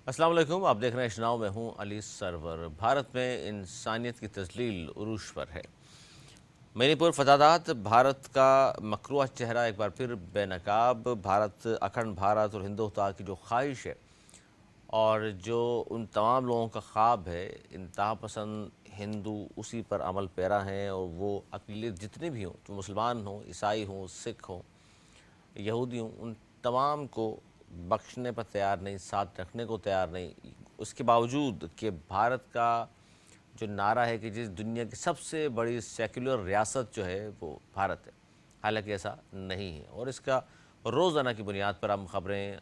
अस्सलाम वालेकुम, आप देख रहे हैं चुनाव में हूँ अली सरवर। भारत में इंसानियत की तजलील उरूज पर है। मणिपुर फसादात, भारत का मकरूआ चेहरा एक बार फिर बेनकाब। भारत, अखंड भारत और हिंदुत्व की जो ख्वाहिश है और जो उन तमाम लोगों का ख्वाब है, इंतहा पसंद हिंदू उसी पर अमल पैरा हैं। और वो अक़लियत जितने भी हों, तो मुसलमान हों, ईसाई हों, सिख हों, यहूदी हों, उन तमाम को बख्शने पर तैयार नहीं, साथ रखने को तैयार नहीं। उसके बावजूद कि भारत का जो नारा है कि जिस दुनिया की सबसे बड़ी सेक्युलर रियासत जो है वो भारत है, हालांकि ऐसा नहीं है। और इसका रोज़ाना की बुनियाद पर हम ख़बरें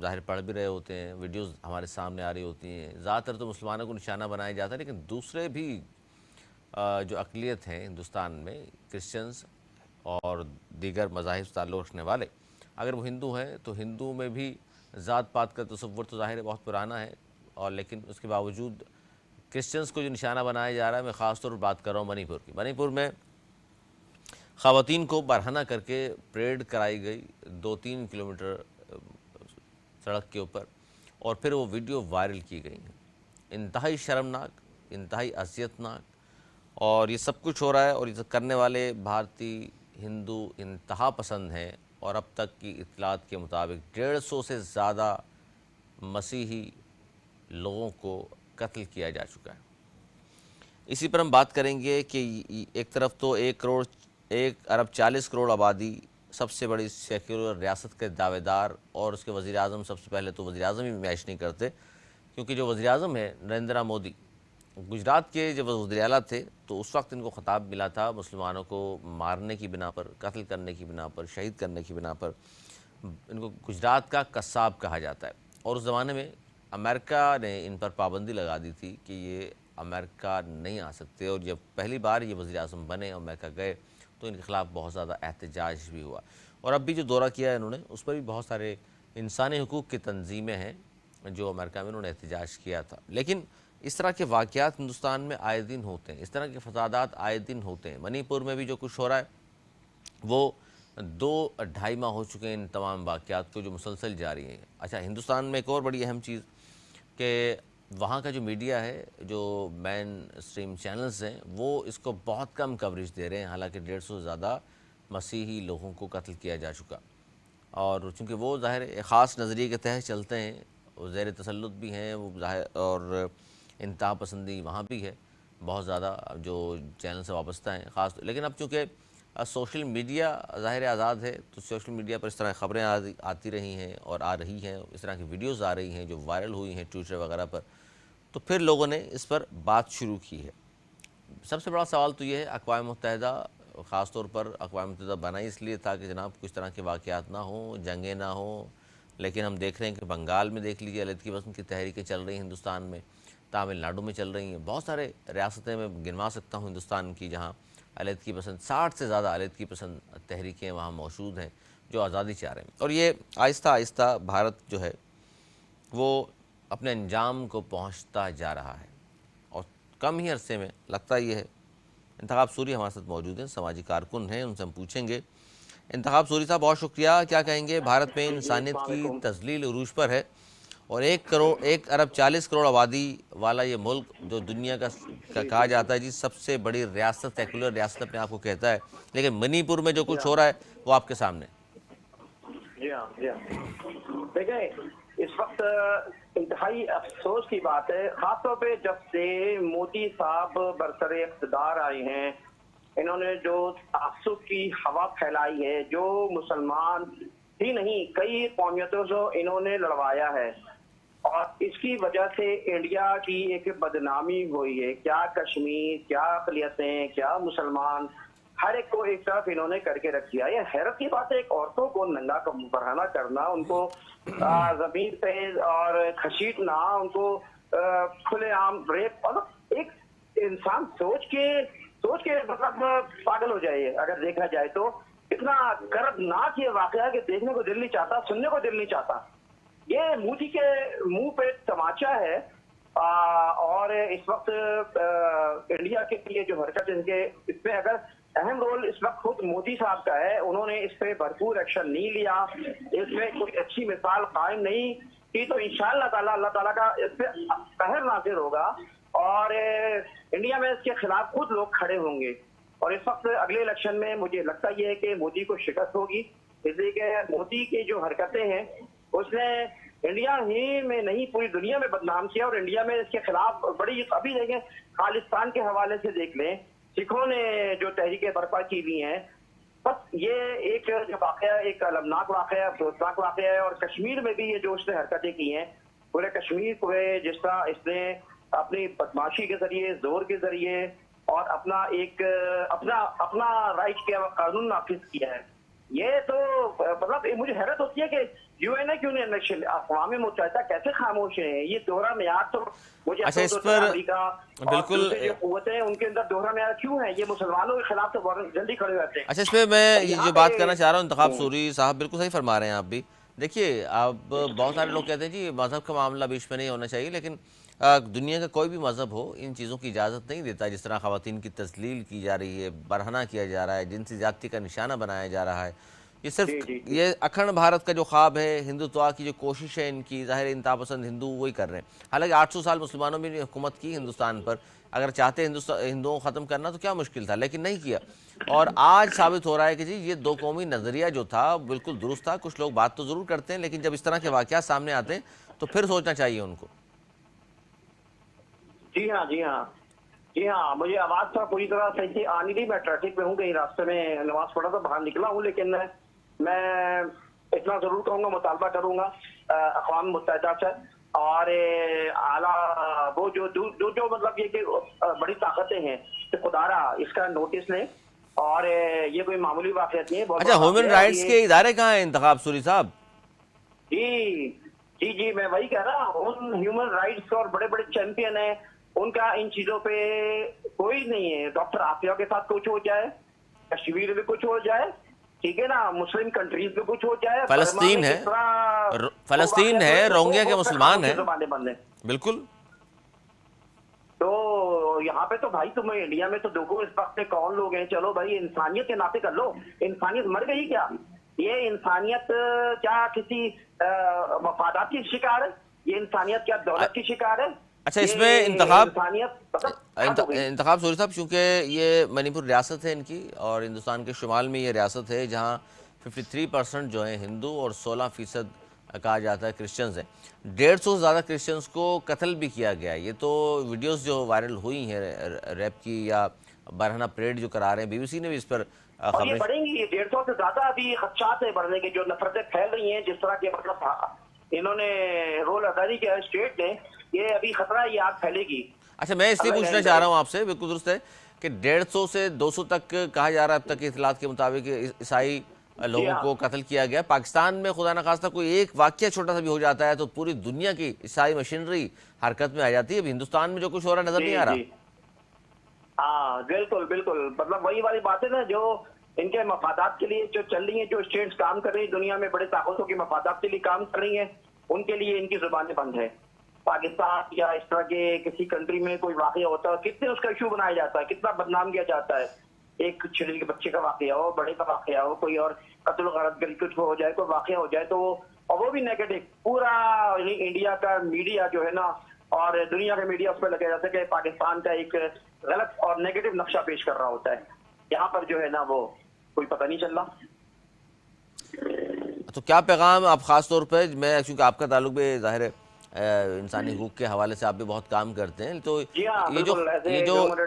ज़ाहिर पढ़ भी रहे होते हैं, वीडियोज़ हमारे सामने आ रही होती हैं। ज़्यादातर तो मुसलमानों को निशाना बनाया जाता है, लेकिन दूसरे भी जो अक़लियत हैं हिंदुस्तान में, क्रिश्चियंस और दीगर मज़ाहिब से ताल्लुक़ रखने वाले, अगर वो हिंदू हैं तो हिंदू में भी ज़ात पात का तसव्वुर तो ज़ाहिर है बहुत पुराना है। और लेकिन उसके बावजूद क्रिश्चियंस को जो निशाना बनाया जा रहा है, मैं ख़ास तौर पर बात कर रहा हूँ मणिपुर की। मणिपुर में ख़वातीन को बरहना करके परेड कराई गई 2-3 किलोमीटर सड़क के ऊपर, और फिर वो वीडियो वायरल की गई हैं। इंतहाई शर्मनाक, इंतहाई अज़ियतनाक, और ये सब कुछ हो रहा है। और ये करने वाले भारतीय हिंदू इंतहा पसंद हैं। और अब तक की इत्तलात के मुताबिक 150 से ज़्यादा मसीही लोगों को कत्ल किया जा चुका है। इसी पर हम बात करेंगे कि एक तरफ तो 1 अरब 40 करोड़ आबादी, सबसे बड़ी सेक्युलर रियासत के दावेदार, और उसके वज़ीर आज़म, सबसे पहले तो वज़ीर आज़म ही मैच नहीं करते, क्योंकि जो वज़ीर आज़म है नरेंद्र मोदी, गुजरात के जब वज़ीर आला थे तो उस वक्त इनको ख़िताब मिला था मुसलमानों को मारने की बिना पर, कत्ल करने की बिना पर, शहीद करने की बिना पर। इनको गुजरात का कस्साब कहा जाता है। और उस ज़माने में अमेरिका ने इन पर पाबंदी लगा दी थी कि ये अमेरिका नहीं आ सकते। और जब पहली बार ये वज़ीर आज़म बने, अमेरिका गए, तो इनके ख़िलाफ़ बहुत ज़्यादा एहतजाज भी हुआ। और अब भी जो दौरा किया है इन्होंने, उस पर भी बहुत सारे इंसानी हुकूक़ की तंजीमें हैं जो अमेरिका में उन्होंने एहतजाज किया था। लेकिन इस तरह के वाक़यात हिंदुस्तान में आए दिन होते हैं, इस तरह के फसादात आए दिन होते हैं। मणिपुर में भी जो कुछ हो रहा है वो 2-2.5 माह हो चुके हैं इन तमाम वाक़यात को जो मुसलसल जारी हैं। अच्छा, हिंदुस्तान में एक और बड़ी अहम चीज़ कि वहाँ का जो मीडिया है, जो मेन स्ट्रीम चैनल्स हैं, वो इसको बहुत कम कवरेज दे रहे हैं। हालांकि 150 से ज़्यादा मसीही लोगों को कत्ल किया जा चुका, और चूँकि वो ज़ाहिर एक ख़ास नज़रिए के तहत चलते हैं, वो ज़ेर तसल्लुत भी हैं वो ज़ाहिर, और इंतहा पसंदी वहाँ भी है बहुत ज़्यादा, जो चैनल से वाबस्ता हैं ख़ास। लेकिन अब चूँकि सोशल मीडिया ज़ाहिर आज़ाद है, तो सोशल मीडिया पर इस तरह ख़बरें आती रही हैं और आ रही हैं, इस तरह की वीडियोज़ आ रही हैं जो वायरल हुई हैं ट्विटर वगैरह पर, तो फिर लोगों ने इस पर बात शुरू की है। सबसे बड़ा सवाल तो ये है, अक़वाम मुत्तहिदा, ख़ास तौर पर अक़वाम मुत्तहिदा बना इसलिए था कि जनाब कुछ तरह के वाक़यात ना हों, जंगें ना हों। लेकिन हम देख रहे हैं कि बंगाल में देख लीजिए, अलीयदगी पसंद की तहरीकें चल रही हैं हिंदुस्तान में, तमिलनाडु में चल रही हैं, बहुत सारे रियासतें मैं गिनवा सकता हूँ हिंदुस्तान की जहाँ अलीयदगी पसंद, 60 से ज़्यादा अलीयदगी पसंद तहरीकें वहाँ मौजूद हैं जो आज़ादी चाह रहे हैं। और ये आहिस्ता आहिस्ता भारत जो है वो अपने अंजाम को पहुँचता जा रहा है, और कम ही अरसे में लगता ये है। इंतखाब सूरी हमारे साथ मौजूद हैं, समाजी कारकुन हैं, उनसे हम पूछेंगे। इंतखाब सूरी साहब, बहुत शुक्रिया। क्या कहेंगे, भारत में इंसानियत की तजलील उरूज पर है, और 1 अरब 40 करोड़ आबादी वाला ये मुल्क, जो दुनिया का कहा जाता है जी सबसे बड़ी रियासत, सेकुलर रियासत अपने आप को कहता है, लेकिन मणिपुर में जो कुछ हो रहा है वो आपके सामने। जी हाँ, जी हाँ। देखिए, इस वक्त इंतहाई अफसोस की बात है, खासतौर पे जब से मोदी साहब बरसरे इक़्तिदार आए हैं, इन्होंने जो तासुब की हवा फैलाई है, जो मुसलमान ही नहीं कई कौमियतों से इन्होंने लड़वाया है, और इसकी वजह से इंडिया की एक बदनामी हुई है। क्या कश्मीर, क्या अक़लियतें, क्या मुसलमान, हर एक को एक तरफ इन्होंने करके रख दिया। ये हैरत की बात है, एक औरतों को नंगा बरहना करना, उनको जमीन पे और घसीटना, उनको खुलेआम रेप, मतलब एक इंसान सोच के मतलब पागल हो जाए अगर देखा जाए तो। इतना कर्दनाक ये वाकया है कि देखने को दिल नहीं चाहता, सुनने को दिल नहीं चाहता। ये मोदी के मुंह पे तमाचा है। और इस वक्त इंडिया के लिए जो हरकत इनके, इसमें अगर अहम रोल इस वक्त खुद मोदी साहब का है, उन्होंने इस पे भरपूर एक्शन नहीं लिया, इसमें कोई अच्छी मिसाल कायम नहीं की तो इंशाअल्लाह ताला अल्लाह ताला का इस पे कहर नाज़िल होगा और इंडिया में इसके खिलाफ खुद लोग खड़े होंगे। और इस वक्त अगले इलेक्शन में मुझे लगता ये है कि मोदी को शिकस्त होगी, इसलिए कि मोदी की जो हरकतें हैं उसने इंडिया ही में नहीं पूरी दुनिया में बदनाम किया और इंडिया में इसके खिलाफ बड़ी, अभी देखें खालिस्तान के हवाले से देख लें, सिखों ने जो तहरीकें बर्पा की हुई हैं, बस ये एक जो वाकया, एक अलमनाक वाकया, अफसोसनाक वाकया है। और कश्मीर में भी ये जो उसने हरकतें की हैं, पूरे कश्मीर को जिस तरह इसने अपनी बदमाशी के जरिए, जोर के जरिए और अपना एक अपना राइट किया कानून नाफिज किया है, ये तो मतलब मुझे हैरत होती है कि यूएनए क्यों नहीं, अक़वाम मुत्तहिदा कैसे खामोश है। ये दोहरा मेयार तो मुझे अच्छा, इस पर बिल्कुल जो कुव्वतें हैं उनके अंदर दोहरा मेयार क्यों है, ये मुसलमानों के खिलाफ तो जल्दी खड़े रहते हैं। अच्छा, इस पे मैं ये जो बात करना चाह रहा हूँ, इंतखाब सूरी साहब बिल्कुल सही फरमा रहे हैं आप भी। देखिए, अब बहुत सारे लोग कहते हैं जी मज़हब का मामला बीच में नहीं होना चाहिए, लेकिन दुनिया का कोई भी मज़हब हो इन चीज़ों की इजाज़त नहीं देता। जिस तरह ख़वातीन की तस्लील की जा रही है, बरहना किया जा रहा है, जिनसी ज़्यादती का निशाना बनाया जा रहा है, ये सिर्फ ये अखंड भारत का जो ख्वाब है, हिंदुत्व की जो कोशिश है इनकी, ज़ाहिर इंतहा पसंद हिंदू वही कर रहे हैं। हालांकि 800 साल मुसलमानों ने हुकूमत की हिंदुस्तान पर, अगर चाहते हिंदुओं को ख़त्म करना तो क्या मुश्किल था, लेकिन नहीं किया। और आज साबित हो रहा है कि जी ये दो कौमी नज़रिया जो था बिल्कुल दुरुस्त था। कुछ लोग बात तो ज़रूर करते हैं, लेकिन जब इस तरह के वाक़यात सामने आते हैं तो फिर सोचना चाहिए उनको। जी हाँ, जी हाँ, जी हाँ, मुझे आवाज़ था पूरी तरह सही से आ नहीं रही। मैं ट्रैफिक में हूँ, कहीं रास्ते में नमाज पढ़ा तो बाहर निकला हूँ, लेकिन मैं इतना जरूर कहूँगा, मुतालबा करूँगा अक़वाम मुत्तहिदा से और आला वो जो मतलब ये कि बड़ी ताकतें हैं कि खुदारा इसका नोटिस लें और ये कोई मामूली वाक़ियत नहीं है। अच्छा, ह्यूमन राइट्स के इदारे कहाँ हैं इंतखाब सूरी साहब? जी जी जी, मैं वही कह रहा हूँ, ह्यूमन राइट्स और बड़े बड़े चैंपियन है, उनका इन चीजों पे कोई नहीं है। डॉक्टर आफिया के साथ कुछ हो जाए, कश्मीर में कुछ हो जाए, ठीक है ना, मुस्लिम कंट्रीज में कुछ हो जाए, फलस्तीन है, फलस्तीन है, रोहिंग्या के मुसलमान है, बिल्कुल। तो यहाँ पे तो भाई तुम इंडिया में तो देखो इस वक्त कौन लोग हैं, चलो भाई इंसानियत के नाते कर लो। इंसानियत मर गई क्या? ये इंसानियत क्या किसी मफादात की शिकार है? ये इंसानियत क्या दौलत की शिकार है? अच्छा, इसमें इंतखाब सूरी साहब, चूँकि ये मणिपुर रियासत है इनकी और हिंदुस्तान के शुमाल में ये रियासत है जहाँ 53% जो है हिंदू और 16% कहा जाता है क्रिश्चियंस हैं। 150 से ज़्यादा क्रिश्चियंस को कत्ल भी किया गया है। ये तो वीडियोस जो वायरल हुई हैं रैप की या बरहना परेड जो करा रहे हैं, बीबीसी ने भी इस पर और ये बढ़ेंगी, 150 से ज्यादा अभी खदशात है बढ़ने के, जो नफरतें फैल रही हैं, जिस तरह के मतलब इन्होंने रोल अदा किया है स्टेट ने, ये अभी खतरा है, ये आग फैलेगी। अच्छा, मैं इसलिए पूछना चाह रहा हूँ आपसे, बिल्कुल दुरुस्त है कि 150 से 200 तक कहा जा रहा है अब तक के इतलात के मुताबिक ईसाई लोगों को कत्ल किया गया। पाकिस्तान में खुदा न खास्ता कोई एक वाकया छोटा सा भी हो जाता है तो पूरी दुनिया की ईसाई मशीनरी हरकत में आ जाती है। हिंदुस्तान में जो कुछ हो रहा नजर नहीं आ रहा। हाँ बिल्कुल बिल्कुल, मतलब वही वाली बात है ना, जो इनके मफादात के लिए जो चल रही है, जो स्टेट्स काम कर रही है दुनिया में, बड़े ताकतों के मफादात के लिए काम कर रही है, उनके लिए इनकी जुबानें बंद है। पाकिस्तान या इस तरह के किसी कंट्री में कोई वाकया होता है, कितने उसका इशू बनाया जाता है, कितना बदनाम किया जाता है। एक छोटे के बच्चे का वाकया हो, बड़े का वाकया हो, कोई और कत्ल गलत कुछ हो जाए, कोई वाकया हो जाए, तो वो भी नेगेटिव पूरा इंडिया का मीडिया जो है ना और दुनिया का मीडिया उस पर लगा जाता है कि पाकिस्तान का एक गलत और नेगेटिव नक्शा पेश कर रहा होता है। यहाँ पर जो है ना वो कोई पता नहीं चल रहा। तो क्या पैगाम आप खास तौर पर, मैं क्योंकि आपका ताल्लुक भी जाहिर है इंसानी हुकूक के हवाले से आप भी बहुत काम करते हैं, तो जी हाँ, ये जो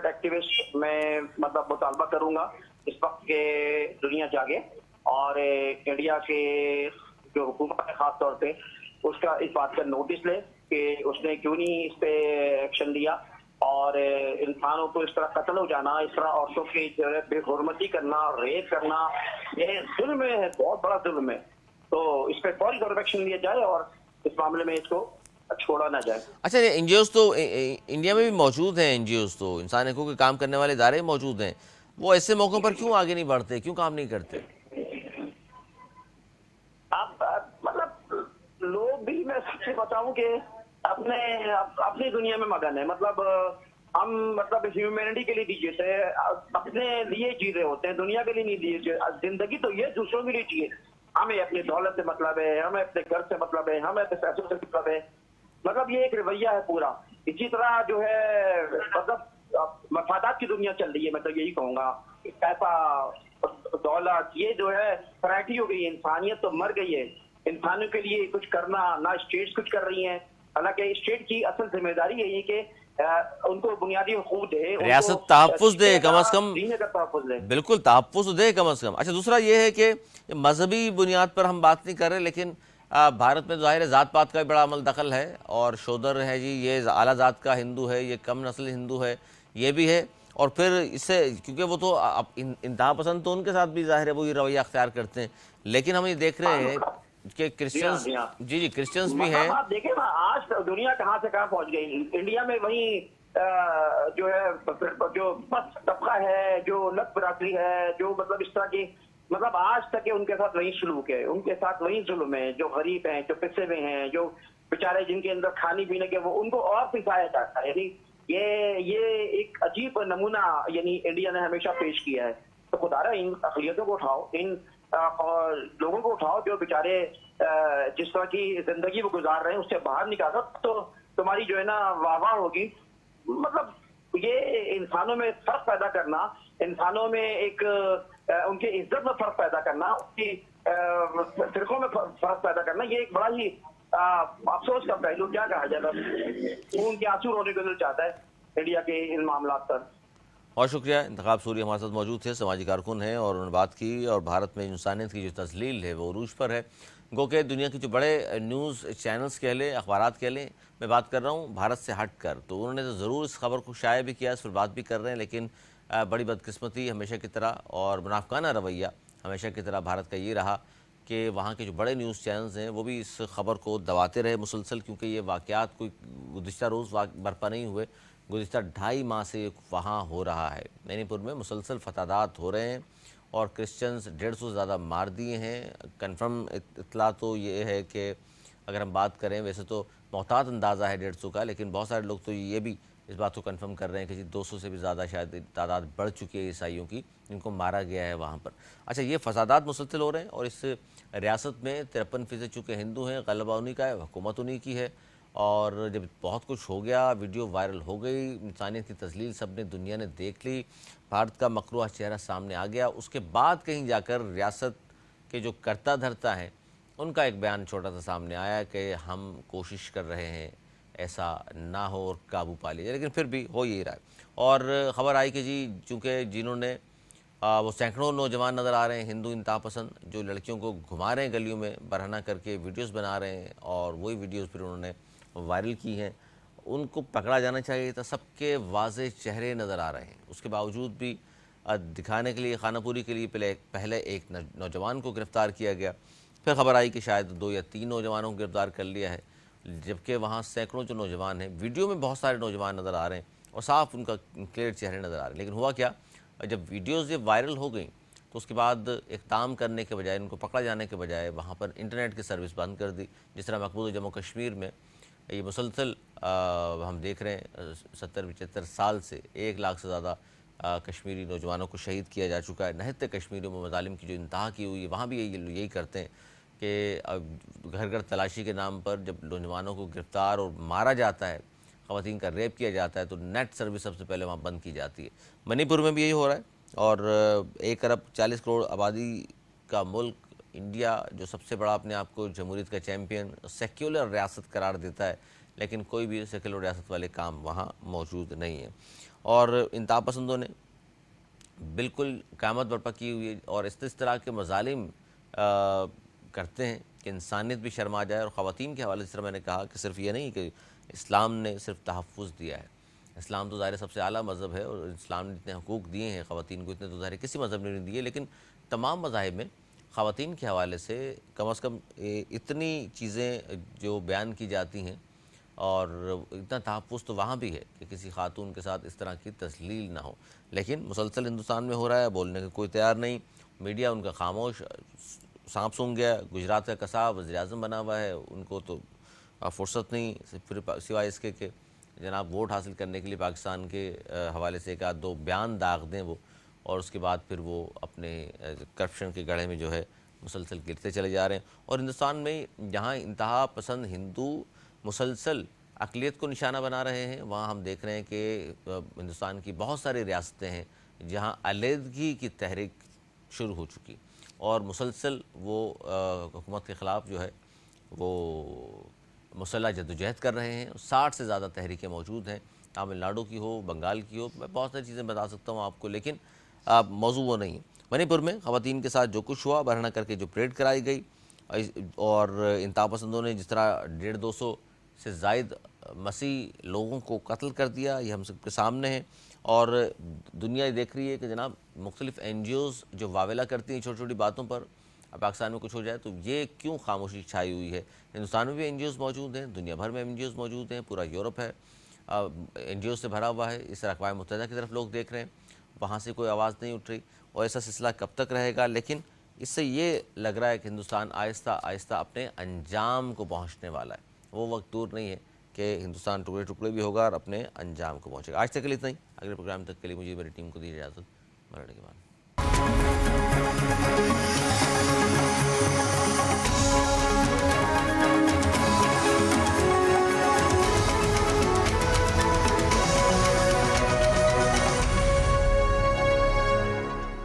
एक्टिविस्ट मैं मतलब मुतालबा करूंगा इस वक्त के दुनिया जागे और इंडिया के जो हुकूमत है खास तौर पे उसका इस बात का नोटिस ले कि उसने क्यों नहीं इस पे एक्शन लिया और इंसानों को इस तरह कत्ल हो जाना, इस तरह औरतों की बेहुरमती करना, रेप करना, ये जुल्म है, बहुत बड़ा जुल्म है। तो इस पे फौरी एक्शन लिया जाए और इस मामले में इसको छोड़ा ना जाए। अच्छा, एनजीओज तो इंडिया में भी मौजूद हैं, एनजीओज तो इंसान हकूक़ के काम करने वाले इदारे मौजूद हैं, वो ऐसे मौक़ों पर क्यों आगे नहीं बढ़ते, क्यों काम नहीं करते? आप मतलब लोग भी, मैं सच्ची बताऊं कि अपनी दुनिया में मगन है। मतलब हम मतलब ह्यूमैनिटी के लिए जी जीते हैं, अपने लिए जी रहे होते हैं, दुनिया के लिए नहीं जिए। जिंदगी तो ये दूसरों के लिए जिए, हमें अपनी दौलत से मतलब है, हमें अपने घर से मतलब है, हमें अपने पैसों से मतलब है। मतलब ये एक रवैया है पूरा। इसी तरह जो है मतलब मफादात की दुनिया चल रही है, मैं तो यही कहूंगा। पैसा, दौलत, ये जो है वैरायटी हो गई है। इंसानियत तो मर गई है। इंसानों के लिए कुछ करना ना स्टेट्स कुछ कर रही हैं। हालांकि स्टेट की असल जिम्मेदारी है ये कि उनको बुनियादी हुकूक दे, उनको रियासत तहफ़्फ़ुज़ दे कम अज़ कम, जीने का तहफ़्फ़ुज़ दे। बिल्कुल तहफ़्फ़ुज़ तो दे कम अज़ कम। अच्छा, दूसरा ये है कि मज़हबी बुनियाद पर हम बात नहीं कर रहे, लेकिन भारत में ज़ाहिर है ज़ात पात का भी बड़ा अमल दखल है, और शूद्र है जी, ये आला ज़ात का हिंदू है, ये कम नस्ल हिंदू है, ये भी है। और फिर इससे, क्योंकि वो तो इंतहा पसंद तो उनके साथ भी ज़ाहिर है वो ये रवैया अख्तियार करते हैं, लेकिन हम ये देख रहे हैं कि जी हाँ, क्रिश्चियंस, जी हाँ। जी क्रिश्चियंस भी मतलब हैं। आप देखें ना, आज दुनिया कहाँ से कहाँ पहुंच गई। इंडिया में वही जो है जो बस तबका है, जो लत बरादरी है, जो मतलब इस तरह की, मतलब आज तक के उनके साथ वही सलूक है, उनके साथ वही जुल्म है। जो गरीब हैं, जो पिसे हुए हैं, जो बेचारे जिनके अंदर खाने पीने के, वो उनको और पिसाया जाता है। यानी ये एक अजीब नमूना यानी इंडिया ने हमेशा पेश किया है। तो खुदारा इन अकलियतों को उठाओ, इन और लोगों को उठाओ जो बेचारे जिस तरह की जिंदगी वो गुजार रहे हैं उससे बाहर निकालो, तो तुम्हारी जो है ना वाह होगी। मतलब ये इंसानों में फर्क पैदा करना, इंसानों में एक उनके इज्जत में फर्क पैदा करना, उनकी फिरकों में फर्क पैदा करना, ये एक बड़ा ही अफसोस का पहलू, क्या कहा जाए, खून के आंसू रोने को दिल चाहता है इंडिया के इन मामला पर। और शुक्रिया, इंतखाब सूरी हमारे साथ मौजूद थे, समाजी कारकुन हैं, और उन्होंने बात की, और भारत में इंसानियत की जो तस्लील है वो उरूज पर है। गो के दुनिया की जो बड़े न्यूज़ चैनल्स कह लें, अखबारात कह लें, मैं बात कर रहा हूँ भारत से हट कर, तो उन्होंने तो ज़रूर इस खबर को शाया भी किया, इस पर बात भी कर रहे हैं, लेकिन बड़ी बदकिस्मती हमेशा की तरह और मुनाफिकाना रवैया हमेशा की तरह भारत का ये रहा कि वहाँ के जो बड़े न्यूज़ चैनल्स हैं वो भी इस खबर को दबाते रहे मुसलसल, क्योंकि ये वाक़यात कोई गुज़िश्ता रोज़ बर्पा नहीं हुए, गुज़िश्ता 2.5 माह से वहाँ हो रहा है। मणिपुर में मुसलसल फसादात हो रहे हैं, और क्रिश्चियंस 150 से ज़्यादा मार दिए हैं। कन्फर्म इतला तो ये है कि अगर हम बात करें, वैसे तो मोहतात अंदाज़ा है 150 का, लेकिन बहुत सारे लोग तो ये भी इस बात को कंफर्म कर रहे हैं कि जी 200 से भी ज़्यादा शायद तादाद बढ़ चुकी है ईसाइयों की, जिनको मारा गया है वहाँ पर। अच्छा, ये फसादात मुसलसल हो रहे हैं, और इस रियासत में 53% चूँकि हिंदू हैं, गलबा उन्हीं का है, हुकूमत उन्हीं की है, और जब बहुत कुछ हो गया, वीडियो वायरल हो गई, इंसानियत की तस्लील सब ने, दुनिया ने देख ली, भारत का मकरूहा चेहरा सामने आ गया, उसके बाद कहीं जाकर रियासत के जो कर्ता धर्ता हैं उनका एक बयान छोटा सा सामने आया कि हम कोशिश कर रहे हैं ऐसा ना हो और काबू पा लिया जाए, लेकिन फिर भी हो यही रहा है। और ख़बर आई कि जी चूँकि जिन्होंने वो सैकड़ों नौजवान नज़र आ रहे हैं हिंदू इंतहा पसंद, जो लड़कियों को घुमा रहे हैं गलियों में बरहना करके, वीडियोस बना रहे हैं, और वही वीडियोस फिर उन्होंने वायरल की हैं, उनको पकड़ा जाना चाहिए था। सबके वाज़े चेहरे नज़र आ रहे हैं, उसके बावजूद भी दिखाने के लिए, खानापुरी के लिए पहले एक नौजवान को गिरफ़्तार किया गया, फिर खबर आई कि शायद 2 या 3 नौजवानों को गिरफ़्तार कर लिया है, जबकि वहाँ सैकड़ों जो नौजवान हैं, वीडियो में बहुत सारे नौजवान नज़र आ रहे हैं और साफ उनका क्लियर चेहरे नज़र आ रहे हैं। लेकिन हुआ क्या, जब वीडियोज़ ये वायरल हो गई तो उसके बाद इक़दाम करने के बजाय, इनको पकड़ा जाने के बजाय, वहाँ पर इंटरनेट की सर्विस बंद कर दी। जिस तरह मकबूल जम्मू कश्मीर में ये मुसलसल हम देख रहे हैं 70-75 साल से 1 लाख से ज़्यादा कश्मीरी नौजवानों को शहीद किया जा चुका है। नहते कश्मीरियों में मज़ालिम की जो इंतहा की हुई है, वहाँ भी यही करते हैं कि घर घर तलाशी के नाम पर जब नौजवानों को गिरफ़्तार और मारा जाता है, ख़वातीन का रेप किया जाता है, तो नेट सर्विस सबसे पहले वहाँ बंद की जाती है। मणिपुर में भी यही हो रहा है, और 1 अरब 40 करोड़ आबादी का मुल्क इंडिया, जो सबसे बड़ा अपने आप को जमहूरियत का चैम्पियन, सेक्युलर रियासत करार देता है, लेकिन कोई भी सेक्युलर रियासत वाले काम वहाँ मौजूद नहीं है। और इंतहा पसंदों ने बिल्कुल क़यामत बर्पा की हुई है, और इस तरह के मज़ालिम करते हैं कि इंसानियत भी शर्मा जाए। और ख़वातीन के हवाले से मैंने कहा कि सिर्फ ये नहीं कि इस्लाम ने सिर्फ तहफ़्फ़ुज़ दिया है, इस्लाम तो ज़ाहिर सबसे आला मज़हब है, और इस्लाम ने जितने हकूक़ दिए हैं ख़वातीन को, इतने तो ज़ाहिर किसी मज़हब ने नहीं दिए, लेकिन तमाम मज़ाहिब में ख़वातीन के हवाले से कम इतनी चीज़ें जो बयान की जाती हैं, और इतना तहफ़्फ़ुज़ तो वहाँ भी है कि किसी खातून के साथ इस तरह की तस्लील ना हो। लेकिन मुसलसल हिंदुस्तान में हो रहा है, बोलने का कोई तैयार नहीं, मीडिया उनका खामोश, सांप सूंघ गया। गुजरात का कसाब वज़ीर-ए-आज़म बना हुआ है, उनको तो फुर्सत नहीं सिवाय इसके कि जनाब वोट हासिल करने के लिए पाकिस्तान के हवाले से 1 आध 2 बयान दाग दें वो, और उसके बाद फिर वो अपने करप्शन के गढ़े में जो है मुसलसल गिरते चले जा रहे हैं। और हिंदुस्तान में जहाँ इंतहा पसंद हिंदू मुसलसल अक़लियत को निशाना बना रहे हैं, वहाँ हम देख रहे हैं कि हिंदुस्तान की बहुत सारी रियासतें हैं जहाँ अलहदगी की तहरीक शुरू हो चुकी और मुसलसल वो हुकूमत के ख़िलाफ़ जो है वो मुसल्लह जद्दोजहद कर रहे हैं। 60 से ज़्यादा तहरीकें मौजूद हैं, तमिलनाडु की हो, बंगाल की हो, मैं बहुत सारी चीज़ें बता सकता हूँ आपको, लेकिन मौजू वो नहीं है। मणिपुर में ख़वातीन के साथ जो कुछ हुआ, बरहना करके जो परेड कराई गई और इंतहा पसंदों ने जिस तरह 150-200 से ज़ायद मसीह लोगों को कत्ल कर दिया, ये हम सबके सामने है। और दुनिया ये देख रही है कि जनाब मुख्तलिफ़ NGOs जो वावेला करती हैं छोटी छोटी बातों पर, अब पाकिस्तान में कुछ हो जाए तो ये क्यों खामोशी छाई हुई है। हिंदुस्तान में भी NGOs मौजूद हैं, दुनिया भर में NGOs मौजूद हैं, पूरा यूरोप है NGOs से भरा हुआ है। इस तरह अक़वाम मुत्तहिदा की तरफ लोग देख रहे हैं, वहाँ से कोई आवाज़ नहीं उठ रही और ऐसा सिलसिला कब तक रहेगा। लेकिन इससे ये लग रहा है कि हिंदुस्तान आहिस्ता आहिस्ता अपने अंजाम को पहुँचने वाला है। वो वक्त दूर नहीं है कि हिंदुस्तान टुकड़े टुकड़े भी होगा और अपने अंजाम को पहुँचेगा। आज तक के लिए इतना ही। अगले प्रोग्राम तक के लिए मुझे मेरी टीम को दी इजाज़त। मरने के बाद।